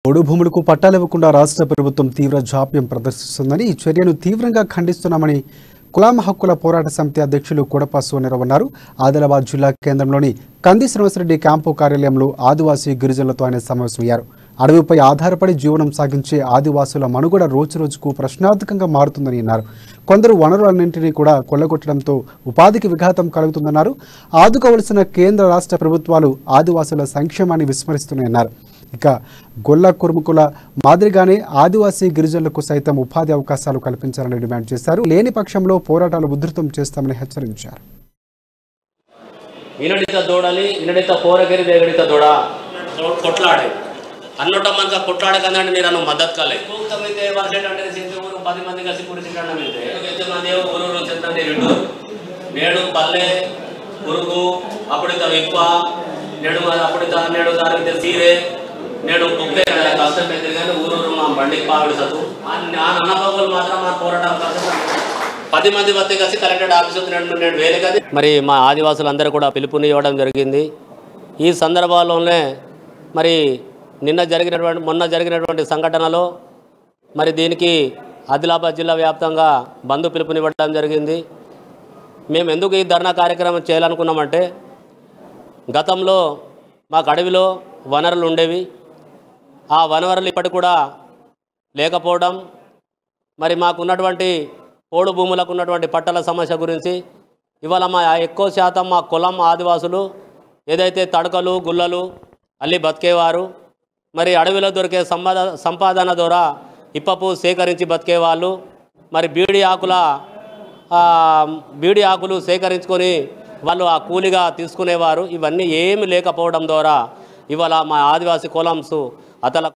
పోడు భూములకు పట్టాలివ్వకుండా రాష్ట్ర ప్రభుత్వం తీవ్ర జాప్యం ప్రదర్శిస్తుందని ఈ చర్యను తీవ్రంగా ఖండిస్తున్నామని కులాం హక్కుల పోరాట సమితి అధ్యక్షులు కొడప సోనరావు అన్నారు. ఆదిలాబాద్ జిల్లా కేంద్రంలోని కంది శ్రీనివాసరెడ్డి క్యాంపు కార్యాలయంలో ఆదివాసీ గిరిజనులతో ఆయన సమావేశమయ్యారు. అడవిపై ఆధారపడి జీవనం సాగించే ఆదివాసుల మనుగడ రోజురోజుకు ప్రశ్నార్థకంగా మారుతుందని అన్నారు. కొందరు వనరులన్నింటినీ కూడా కొల్లగొట్టడంతో ఉపాధికి విఘాతం కలుగుతుందన్నారు. ఆదుకోవలసిన కేంద్ర రాష్ట్ర ప్రభుత్వాలు ఆదివాసుల సంక్షేమాన్ని విస్మరిస్తున్నాయన్నారు. ఇక గొల్ల కుర్ముకుల మాదిరిగానే ఆదివాసీ గిరిజనులకు సైతం ఉపాధి అవకాశాలు కల్పించాలని డిమాండ్ చేశారు. లేని పక్షంలో పోరాటాలు ఉధృతం చేస్తామని హెచ్చరించారు. అన్నోట మనకు కొట్లాడకండి నేను మద్దతు కాలేదు పూర్తమైతే వర్షం ఊరు 10 మంది కలిసి కూర్చుంటే ఊరు చెప్తాను నేడు పల్లె పురుగు అప్పుడిత విప్ప నేడు అప్పుడిత నేడు దానికి సీరే నేడు కుక్కే కష్టం అయితే కానీ ఊరూరు మా బండికి పావిడి చదువు ఆ నన్నబాబులు మాత్రం మా పోరాటం కష్టం 10 మంది వద్ద కలిసి కలెక్టర్ ఆఫీసు నేడు వేరే కదా. మరి మా ఆదివాసులందరూ కూడా పిలుపుని ఇవ్వడం జరిగింది. ఈ సందర్భాల్లోనే మరి మొన్న జరిగినటువంటి సంఘటనలో మరి దీనికి ఆదిలాబాద్ జిల్లా వ్యాప్తంగా బంద్ పిలుపునివ్వడం జరిగింది. మేము ఎందుకు ఈ ధర్నా కార్యక్రమం చేయాలనుకున్నామంటే గతంలో మాకు అడవిలో వనరులు ఉండేవి. ఆ వనరులు ఇప్పటికి కూడా లేకపోవడం, మరి మాకున్నటువంటి పోడు భూములకు ఉన్నటువంటి పట్టల సమస్య గురించి ఇవాళ మా ఎక్కువ శాతం మా కులం ఆదివాసులు ఏదైతే తడకలు గుల్లలు అల్లి బతికేవారు, మరి అడవిలో దొరికే సంపాదన ద్వారా ఇప్పపు సేకరించి బతికేవాళ్ళు, మరి బీడి ఆకులు సేకరించుకొని వాళ్ళు ఆ కూలిగా తీసుకునేవారు. ఇవన్నీ ఏమి లేకపోవడం ద్వారా ఇవాళ మా ఆదివాసీ కులంసు అతల